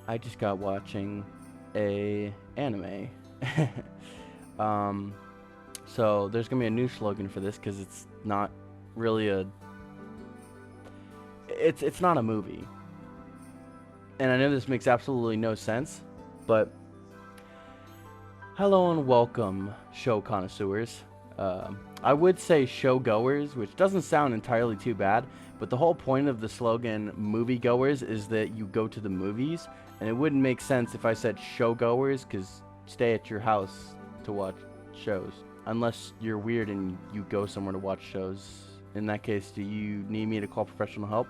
I just got watching a anime. um, so there's gonna be a new slogan for this because it's not really a. It's not a movie, and I know this makes absolutely no sense, but hello and welcome, show connoisseurs. I would say show goers, which doesn't sound entirely too bad, but the whole point of the slogan movie goers is that you go to the movies, and it wouldn't make sense if I said show goers because stay at your house to watch shows. Unless you're weird and you go somewhere to watch shows. In that case, do you need me to call professional help?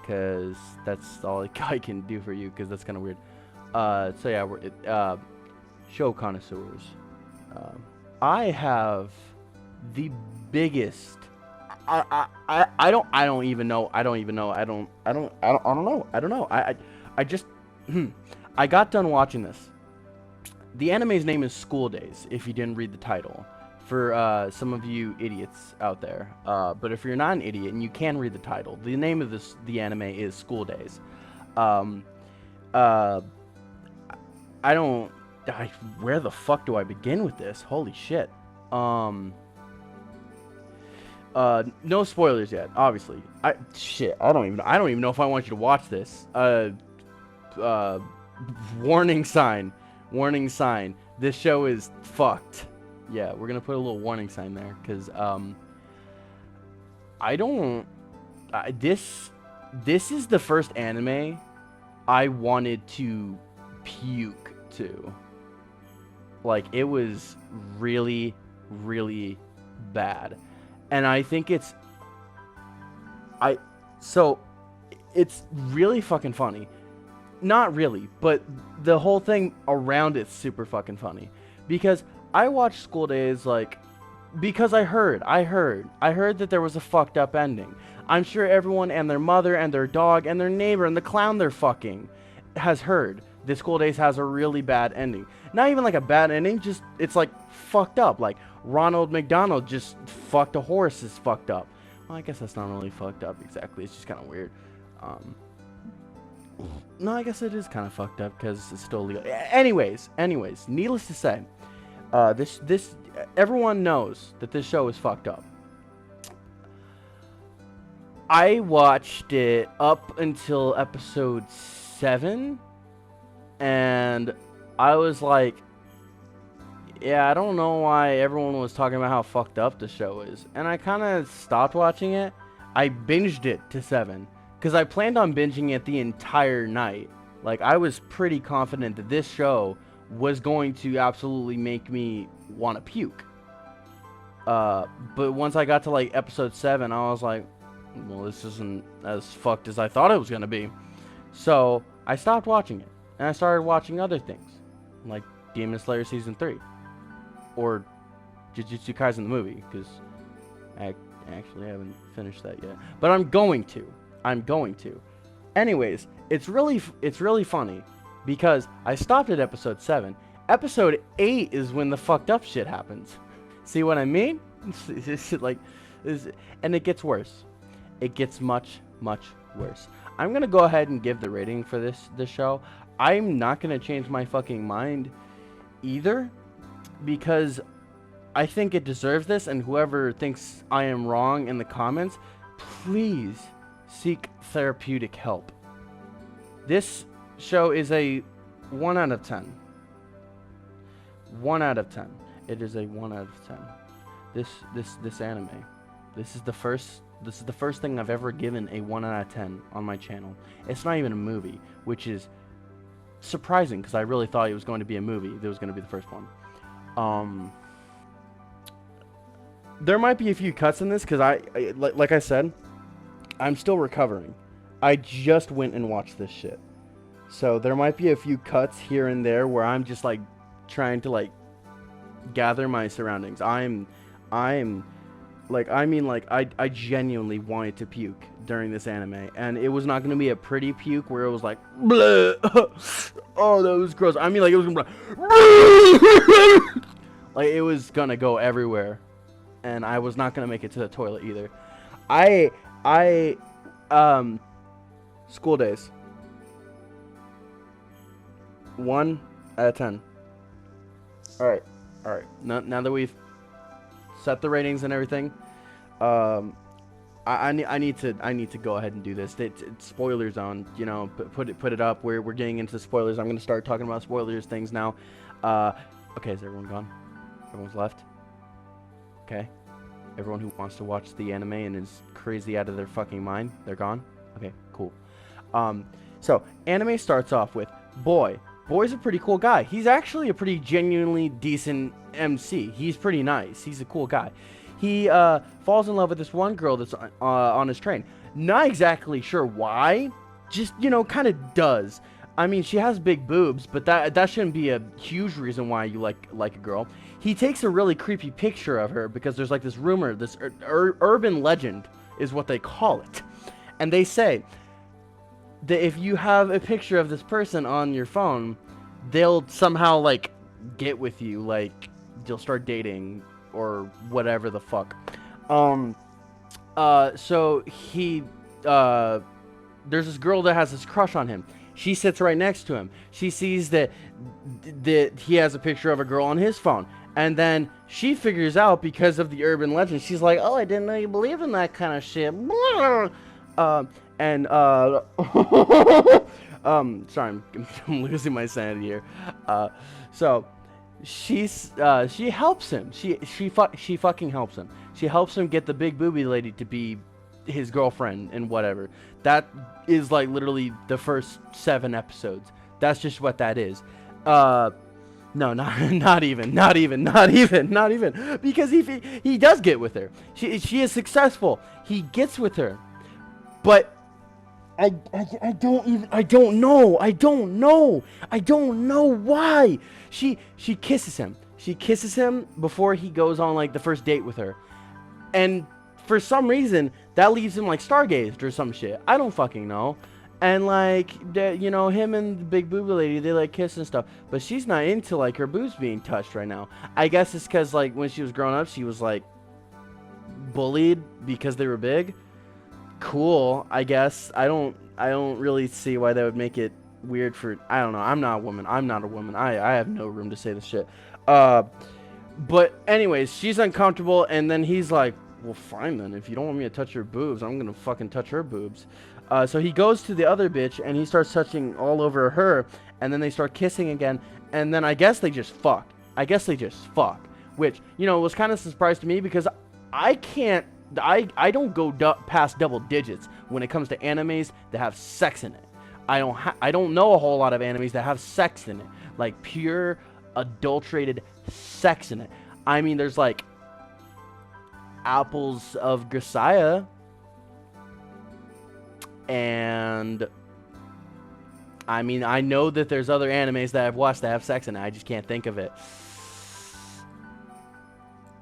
Because that's all I can do for you, because that's kind of weird. So yeah, show connoisseurs. I have the biggest. I don't even know. I don't know. I just. I got done watching this. The anime's name is School Days, if you didn't read the title. For some of you idiots out there. But if you're not an idiot and you can read the title, the name of the anime is School Days. I don't. Where the fuck do I begin with this? Holy shit. No spoilers yet, obviously. I don't even know if I want you to watch this. Warning sign. Warning sign. This show is fucked. Yeah, we're gonna put a little warning sign there, cause I don't. This is the first anime I wanted to puke to. Like, it was really, really bad. And I think it's really fucking funny. Not really, but the whole thing around it's super fucking funny. Because I watched School Days, like, because I heard that there was a fucked up ending. I'm sure everyone and their mother and their dog and their neighbor and the clown they're fucking has heard that School Days has a really bad ending. Not even like a bad ending, just it's like fucked up. Like Ronald McDonald just fucked a horse is fucked up. Well, I guess that's not really fucked up exactly. It's just kind of weird. No, I guess it is kind of fucked up because it's still legal. Anyways, needless to say, this everyone knows that this show is fucked up. I watched it up until episode 7, and I was like, yeah, I don't know why everyone was talking about how fucked up the show is. And I kind of stopped watching it. I binged it to 7. Because I planned on binging it the entire night. Like, I was pretty confident that this show was going to absolutely make me want to puke. But once I got to, like, episode 7, I was like, well, this isn't as fucked as I thought it was going to be. So, I stopped watching it. And I started watching other things. Like Demon Slayer Season 3. Or Jujutsu Kaisen the movie. Because I actually haven't finished that yet. But I'm going to. Anyways, it's really funny because I stopped at episode 7. Episode 8 is when the fucked up shit happens. See what I mean? And it gets worse. It gets much, much worse. I'm gonna go ahead and give the rating for this show. I'm not gonna change my fucking mind either because I think it deserves this, and whoever thinks I am wrong in the comments, please seek therapeutic help. This show is a 1 out of 10. 1 out of 10. It is a 1 out of 10. This anime. This is the first thing I've ever given a 1 out of 10 on my channel. It's not even a movie, which is surprising because I really thought it was going to be a movie. That was going to be the first one. There might be a few cuts in this because like I said, I'm still recovering. I just went and watched this shit. So there might be a few cuts here and there where I'm just like trying to like gather my surroundings. I genuinely wanted to puke during this anime, and it was not going to be a pretty puke where it was like bleh. Oh, that was gross. I mean, like, it was gonna be like it was gonna go everywhere, and I was not gonna make it to the toilet either. School Days. 1 out of 10. All right. Now that we've set the ratings and everything, I need to go ahead and do this. It's spoiler zone. You know, put it up. We're getting into spoilers. I'm gonna start talking about spoilers things now. Okay, is everyone gone? Everyone's left. Okay. Everyone who wants to watch the anime and is crazy out of their fucking mind, they're gone. Okay, cool. So anime starts off with Boy. Boy's a pretty cool guy. He's actually a pretty genuinely decent MC. He's pretty nice. He's a cool guy. He falls in love with this one girl that's on his train. Not exactly sure why. Just, you know, kind of does. I mean, she has big boobs, but that shouldn't be a huge reason why you like a girl. He takes a really creepy picture of her because there's like this rumor, this urban legend is what they call it. And they say that if you have a picture of this person on your phone, they'll somehow like get with you, like you'll start dating or whatever the fuck. So he there's this girl that has this crush on him. She sits right next to him. She sees that he has a picture of a girl on his phone. And then she figures out, because of the urban legend, she's like, oh, I didn't know you believed in that kind of shit. Sorry, I'm losing my sanity here. So she helps him. She fucking helps him. She helps him get the big booby lady to be his girlfriend and whatever. That is like literally the first 7 episodes. That's just what that is. No, not even. Because he does get with her. She is successful. He gets with her. But I don't know why. She kisses him. She kisses him before he goes on like the first date with her. And for some reason that leaves him like stargazed or some shit. I don't fucking know. And like, you know, him and the big booby lady, they like kiss and stuff. But she's not into like her boobs being touched right now. I guess it's because like when she was growing up, she was like bullied because they were big. Cool, I guess. I don't really see why that would make it weird for. I don't know. I'm not a woman. I have no room to say this shit. But anyways, she's uncomfortable, and then he's like, well, fine then. If you don't want me to touch your boobs, I'm gonna fucking touch her boobs. So he goes to the other bitch, and he starts touching all over her, and then they start kissing again, and then I guess they just fuck. Which, you know, was kind of a surprise to me, because I don't go past double digits when it comes to animes that have sex in it. I don't know a whole lot of animes that have sex in it, like pure adulterated sex in it. I mean, there's like Apples of Grisaya, and I mean, I know that there's other animes that I've watched that have sex in it. I just can't think of it.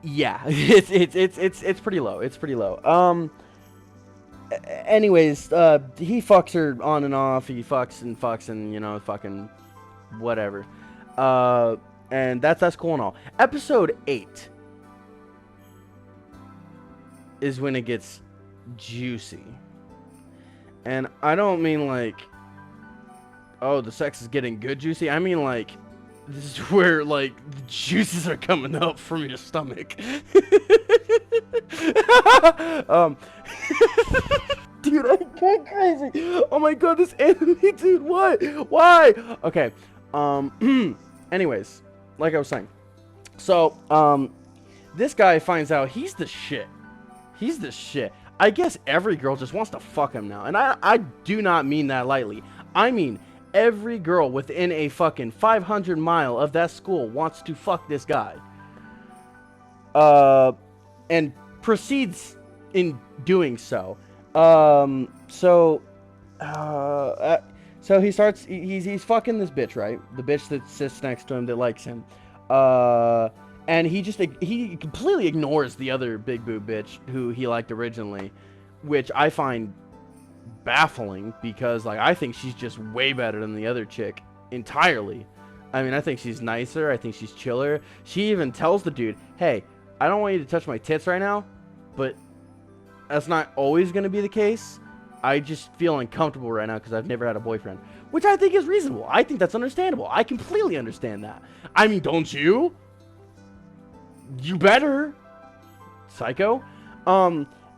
Yeah, it's pretty low. It's pretty low. Anyways, he fucks her on and off. He fucks and you know, fucking whatever. And that's cool and all. Episode 8 is when it gets juicy. And I don't mean like, oh, the sex is getting good juicy. I mean like, this is where like the juices are coming up from your stomach. Dude, I'm going crazy. Oh my god, this anime, dude, why? Okay. Anyways, like I was saying. So, this guy finds out he's the shit. I guess every girl just wants to fuck him now. And I do not mean that lightly. I mean, every girl within a fucking 500 mile of that school wants to fuck this guy. And proceeds in doing so. So he starts, he's fucking this bitch, right? The bitch that sits next to him that likes him. And he completely ignores the other big boob bitch who he liked originally, which I find baffling because like I think she's just way better than the other chick entirely. I mean, I think she's nicer. I think she's chiller. She even tells the dude, hey, I don't want you to touch my tits right now, but that's not always going to be the case. I just feel uncomfortable right now because I've never had a boyfriend, which I think is reasonable. I think that's understandable. I completely understand that. I mean, don't you? You better, psycho.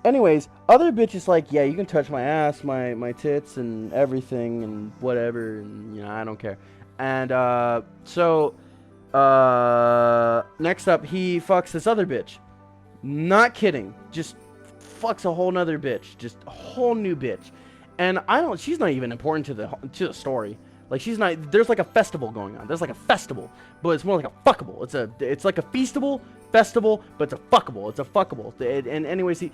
Anyways, other bitches like, yeah, you can touch my ass, my tits, and everything, and whatever, and, you know, I don't care. And, next up, he fucks this other bitch. Not kidding. Just fucks a whole nother bitch. Just a whole new bitch. And she's not even important to the story. Like, she's not, there's like a festival going on. There's like a festival, but it's more like a fuckable. It's like a feastable festival, but it's a fuckable. It's a fuckable. And anyways, he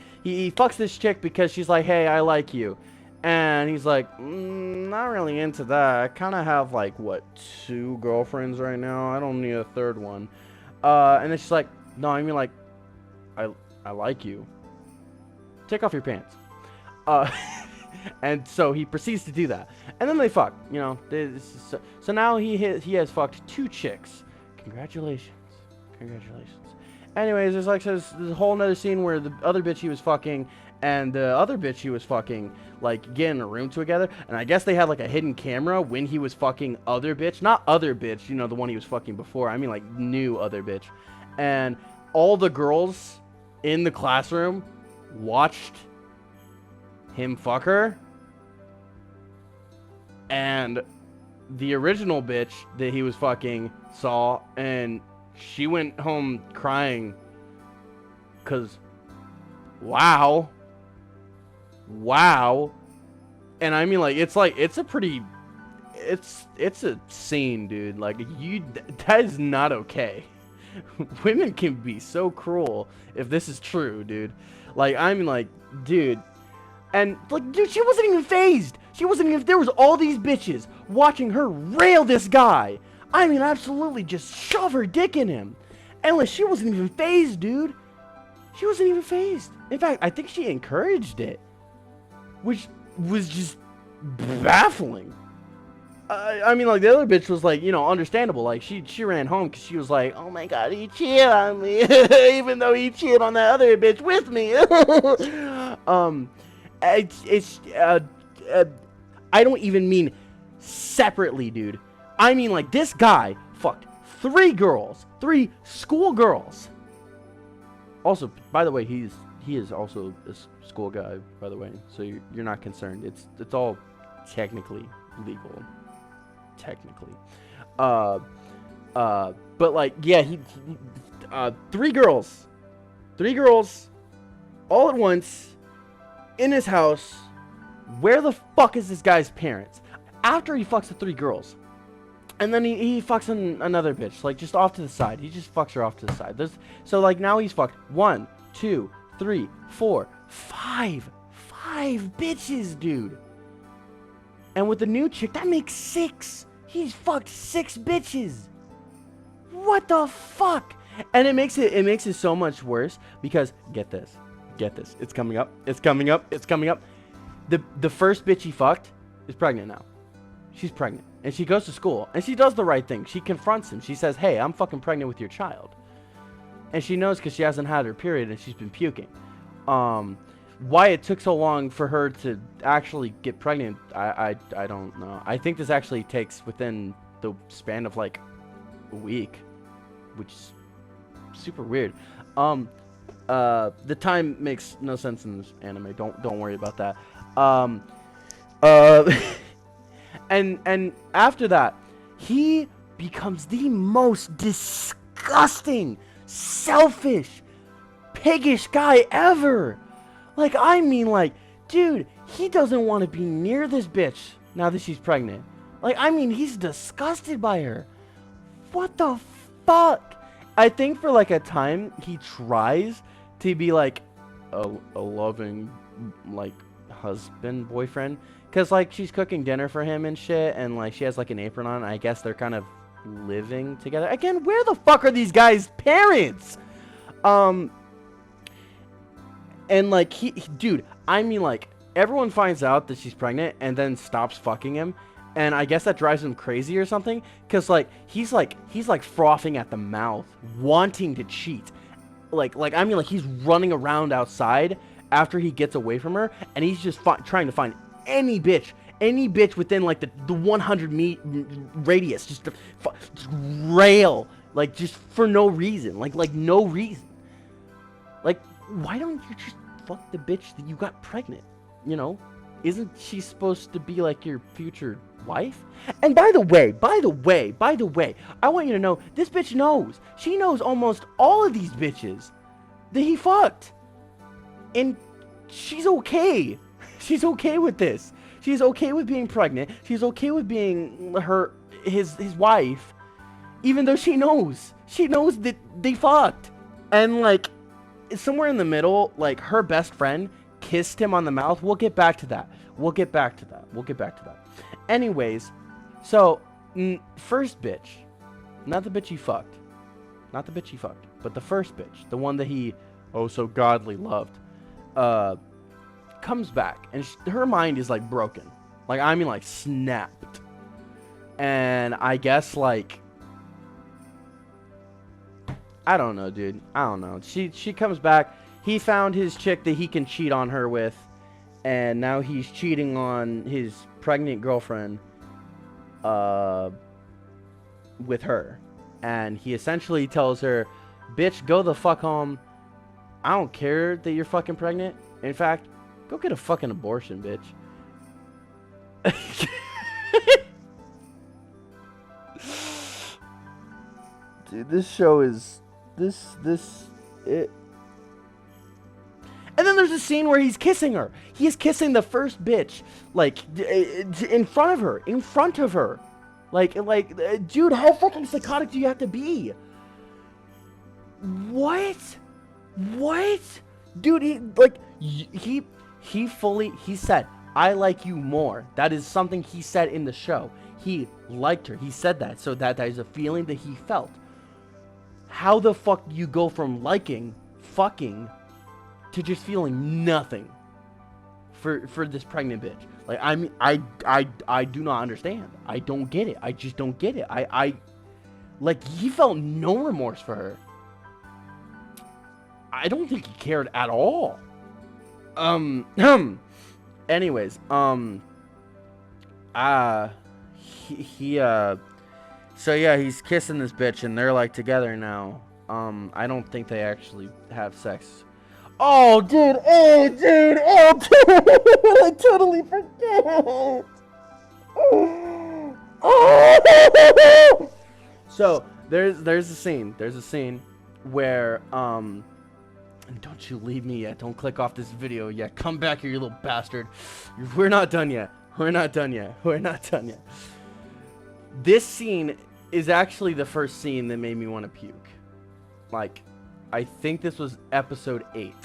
fucks this chick because she's like, hey, I like you. And he's like, not really into that. I kind of have like, what, 2 girlfriends right now? I don't need a 3rd one. And then she's like, no, I mean like, I like you. Take off your pants. And so he proceeds to do that. And then they fuck, you know. So now he has fucked 2 chicks. Congratulations. Anyways, there's like this whole nother scene where the other bitch he was fucking and the other bitch he was fucking, like, get in a room together. And I guess they had like a hidden camera when he was fucking other bitch. Not other bitch, you know, the one he was fucking before. I mean like new other bitch. And all the girls in the classroom watched him fuck her. And the original bitch that he was fucking saw, and she went home crying because wow. And I mean like it's a scene, dude. Like, that is not okay. Women can be so cruel if this is true, dude. Like, I mean like, dude. And like, dude, she wasn't even phased. There was all these bitches watching her rail this guy. I mean, absolutely just shove her dick in him. And like, she wasn't even phased, dude. She wasn't even phased. In fact, I think she encouraged it, which was just baffling. I mean, like, the other bitch was like, you know, understandable. Like, she ran home because she was like, oh my god, he cheated on me, even though he cheated on that other bitch with me. I don't even mean separately, dude. I mean, like, this guy fucked 3 girls, 3 school girls. Also, by the way, he is also a school guy, by the way, so you're not concerned. It's all technically legal, technically. But like, yeah, he 3 girls, all at once in his house. Where the fuck is this guy's parents? After he fucks the 3 girls, and then he fucks another bitch, like, just off to the side. He just fucks her off to the side. So like, now he's fucked 1, 2, 3, 4, 5 bitches, dude. And with the new chick, that makes 6. He's fucked 6 bitches. What the fuck? And it makes it so much worse because get this. It's coming up. The first bitch he fucked is pregnant now. She's pregnant. And she goes to school. And she does the right thing. She confronts him. She says, hey, I'm fucking pregnant with your child. And she knows because she hasn't had her period and she's been puking. Why it took so long for her to actually get pregnant, I don't know. I think this actually takes within the span of like a week, which is super weird. The time makes no sense in this anime. Don't worry about that. And after that, he becomes the most disgusting, selfish, piggish guy ever. Like, I mean, like, dude, he doesn't want to be near this bitch now that she's pregnant. Like, I mean, he's disgusted by her. What the fuck? I think for like a time he tries to be like a loving, like, husband, boyfriend, because like she's cooking dinner for him and shit, and like she has like an apron on. I guess they're kind of living together again. Where the fuck are these guys' parents? And like dude, I mean, like, everyone finds out that she's pregnant and then stops fucking him, and I guess that drives him crazy or something, because like he's like frothing at the mouth, wanting to cheat. Like I mean, like, he's running around outside after he gets away from her, and he's just trying to find any bitch within like the 100 radius, just to just rail, like, just for no reason, like no reason. Like, why don't you just fuck the bitch that you got pregnant? You know, isn't she supposed to be like your future wife? And by the way, I want you to know, this bitch knows. She knows almost all of these bitches that he fucked. And she's okay. She's okay with this. She's okay with being pregnant. She's okay with being his wife. Even though she knows that they fucked. And like, somewhere in the middle, like, her best friend kissed him on the mouth. We'll get back to that. Anyways, so first bitch, not the bitch he fucked, but the first bitch, the one that he oh so godly loved, comes back, and her mind is like broken, like, I mean, like, snapped. And I guess, like, I don't know, dude. I don't know. She comes back. He found his chick that he can cheat on her with, and now he's cheating on his pregnant girlfriend with her. And he essentially tells her, bitch, go the fuck home. I don't care that you're fucking pregnant. In fact, go get a fucking abortion, bitch. Dude, this show is it. And then there's a scene where he's kissing her. He is kissing the first bitch, like, in front of her. Like, dude, how fucking psychotic do you have to be? What? Dude, he said, I like you more. That is something he said in the show. He liked her. He said that. So that is a feeling that he felt. How the fuck do you go from liking, fucking, to just feeling nothing for this pregnant bitch? Like, I mean, I do not understand. I don't get it. I just don't get it. Like, he felt no remorse for her. I don't think he cared at all. Anyways, so yeah, he's kissing this bitch, and they're like together now. I don't think they actually have sex. Oh, dude! I totally forget. Oh. So there's a scene where and don't you leave me yet. Don't click off this video yet. Come back here, you little bastard. We're not done yet. This scene is actually the first scene that made me want to puke. Like, I think this was episode 8.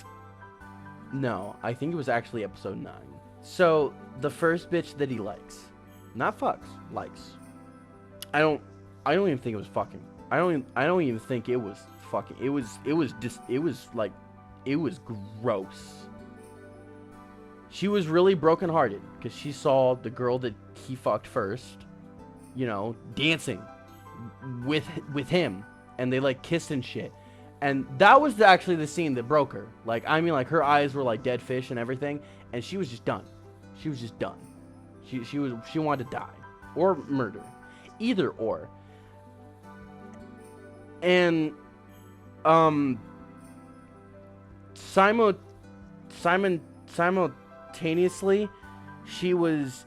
No, I think it was actually episode 9. So, the first bitch that he likes. Not fucks, likes. I don't even think it was fucking. I don't even think it was fucking. It was gross. She was really brokenhearted because she saw the girl that he fucked first, you know, dancing with him, and they like kissed and shit. And that was actually the scene that broke her. Like, I mean, like, her eyes were like dead fish and everything, and she was just done. She wanted to die or murder, either or. And simultaneously, she was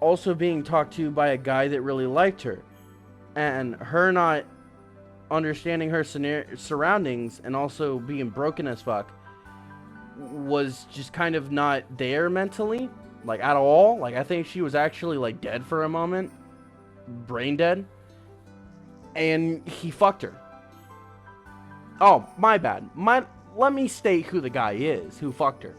also being talked to by a guy that really liked her, and her not understanding her surroundings and also being broken as fuck was just kind of not there mentally, like, at all. Like, I think she was actually like dead for a moment, brain dead, and he fucked her. Oh, my bad. Let me state who the guy is who fucked her.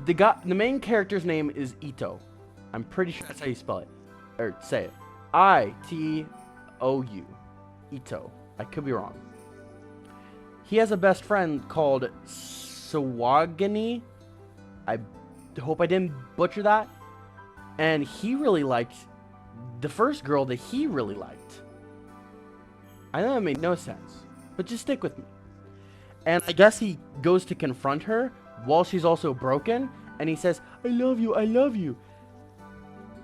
The main character's name is Ito. I'm pretty sure that's how you spell it, or say it. I-T-O-U. Ito. I could be wrong. He has a best friend called Sawagani. I hope I didn't butcher that. And he really liked the first girl that he really liked. I know that made no sense, but just stick with me. And I guess he goes to confront her while she's also broken, and he says, I love you, I love you.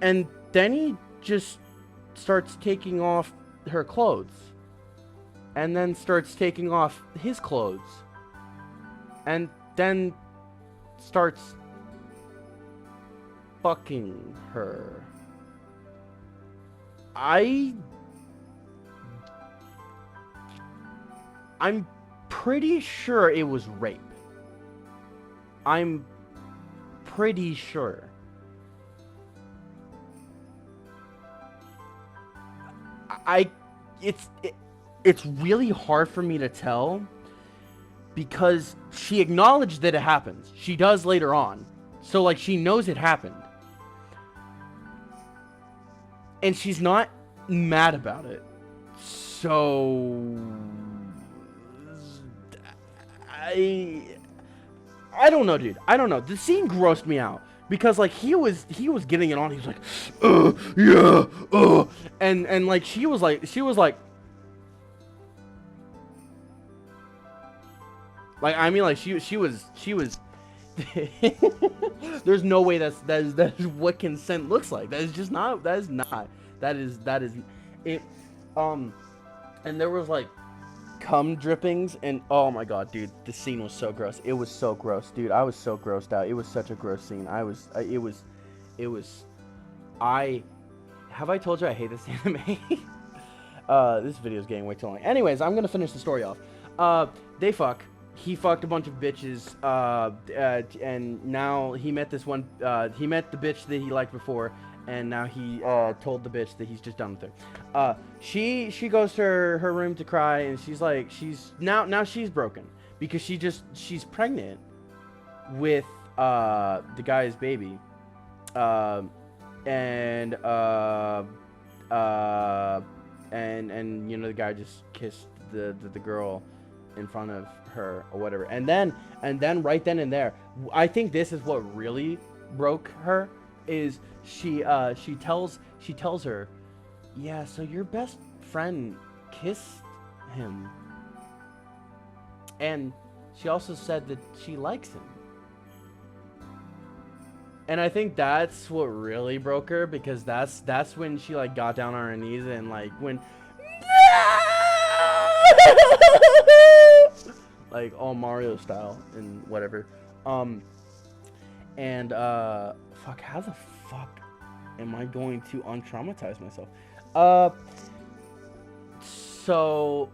And then he just starts taking off her clothes. And then starts taking off his clothes. And then starts fucking her. I'm pretty sure it was rape. I'm pretty sure. It's really hard for me to tell because she acknowledged that it happens. She does later on. So like she knows it happened. And she's not mad about it. So I don't know, dude. I don't know. The scene grossed me out because like he was getting it on. He was like, yeah, and like she was like, I mean, like she was. There's no way that is what consent looks like. That is just not. That is not. That is it. And there was like cum drippings, and oh my god, dude, the scene was so gross. It was so gross, dude. I was so grossed out. It was such a gross scene. I have I told you I hate this anime. This video is getting way too long. Anyways, I'm gonna finish the story off. They fuck. He fucked a bunch of bitches, and now he met this one. He met the bitch that he liked before, and now he told the bitch that he's just done with her. She goes to her room to cry, and she's like, now she's broken because she's pregnant with the guy's baby, and you know the guy just kissed the girl in front of her or whatever, and then right then and there, I think this is what really broke her. Is she tells her, yeah, so your best friend kissed him, and she also said that she likes him. And I think that's what really broke her, because that's when she like got down on her knees and like went like all Mario style and whatever. And fuck, how the fuck am I going to untraumatize myself? So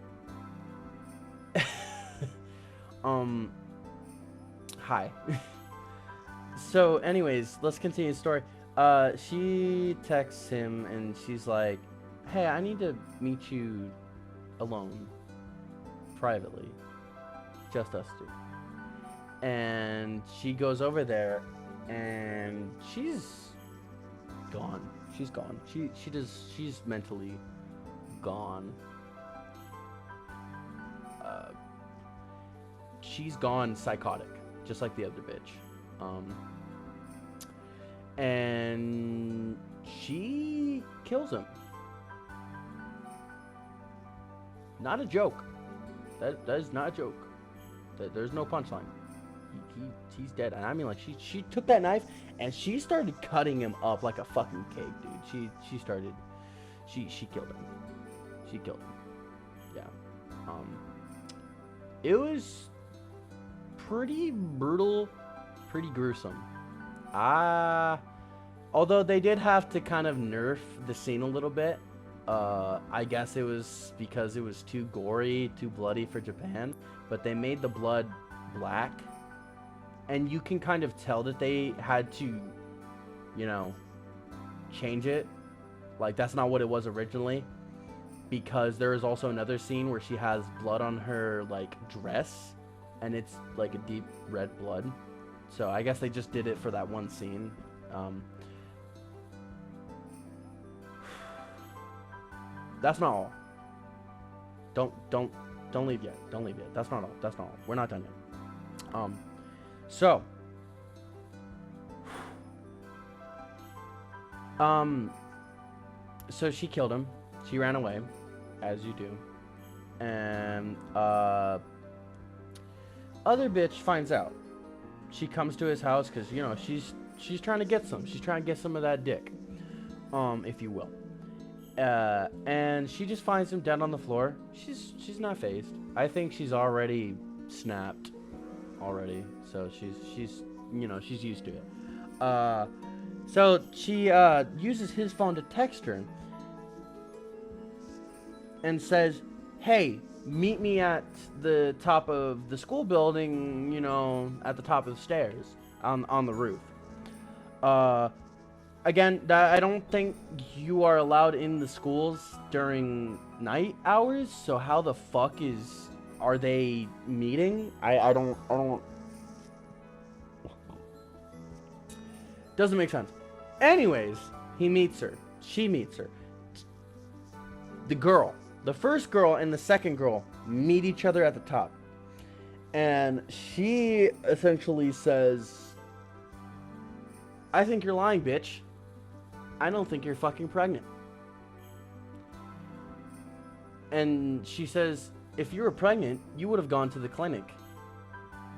hi. So anyways, let's continue the story. She texts him and she's like, hey, I need to meet you alone, privately, just us two. And she goes over there and she's gone. She's gone. She's mentally gone. She's gone psychotic, just like the other bitch. And she kills him. Not a joke. That is not a joke. There's no punchline. He's dead. And I mean, like, she took that knife and she started cutting him up like a fucking cake, dude. She killed him. She killed him. Yeah. It was pretty brutal, pretty gruesome. Although they did have to kind of nerf the scene a little bit. I guess it was because it was too gory, too bloody for Japan, but they made the blood black, and you can kind of tell that they had to, you know, change it. Like, that's not what it was originally, because there is also another scene where she has blood on her, like, dress, and it's like a deep red blood. So I guess they just did it for that one scene. That's not all. Don't leave yet. Don't leave yet. That's not all. That's not all. We're not done yet. So she killed him. She ran away, as you do. And Other bitch finds out. She comes to his house because, you know, she's trying to get some. She's trying to get some of that dick, if you will. And she just finds him dead on the floor. She's not phased. I think she's already snapped already, so she's you know, she's used to it. So she uses his phone to text her and says, "Hey, meet me at the top of the school building, you know, at the top of the stairs on the roof." Again, I don't think you are allowed in the schools during night hours, so how the fuck are they meeting? I don't doesn't make sense. Anyways, he meets her. She meets her. The first girl and the second girl meet each other at the top. And she essentially says, "I think you're lying, bitch. I don't think you're fucking pregnant." And she says, "If you were pregnant, you would have gone to the clinic.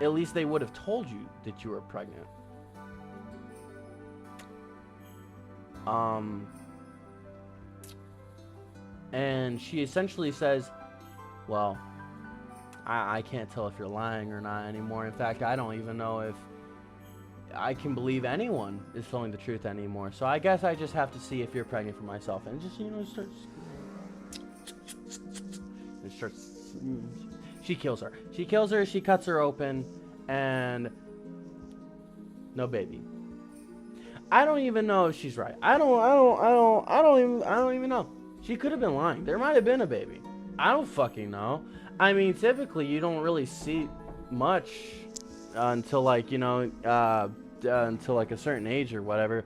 At least they would have told you that you were pregnant." And she essentially says, "Well, I can't tell if you're lying or not anymore. In fact, I don't even know if I can believe anyone is telling the truth anymore. So I guess I just have to see if you're pregnant for myself." And just, you know, she kills her. She cuts her open, and no baby. I don't even know if she's right. I don't even know. She could have been lying. There might have been a baby. I don't fucking know. I mean, typically you don't really see much until, like, you know, until like a certain age or whatever.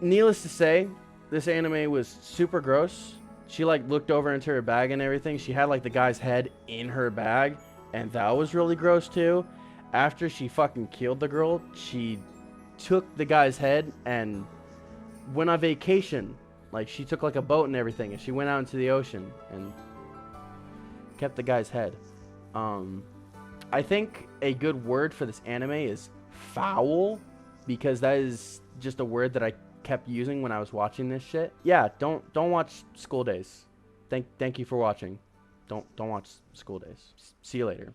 Needless to say, this anime was super gross. She like looked over into her bag and everything. She had like the guy's head in her bag, and that was really gross too. After she fucking killed the girl, she took the guy's head and went on vacation. Like, she took like a boat and everything, and she went out into the ocean and kept the guy's head. I think a good word for this anime is foul, because that is just a word that I kept using when I was watching this shit. Yeah, don't watch School Days. Thank you for watching. Don't watch School Days. See you later.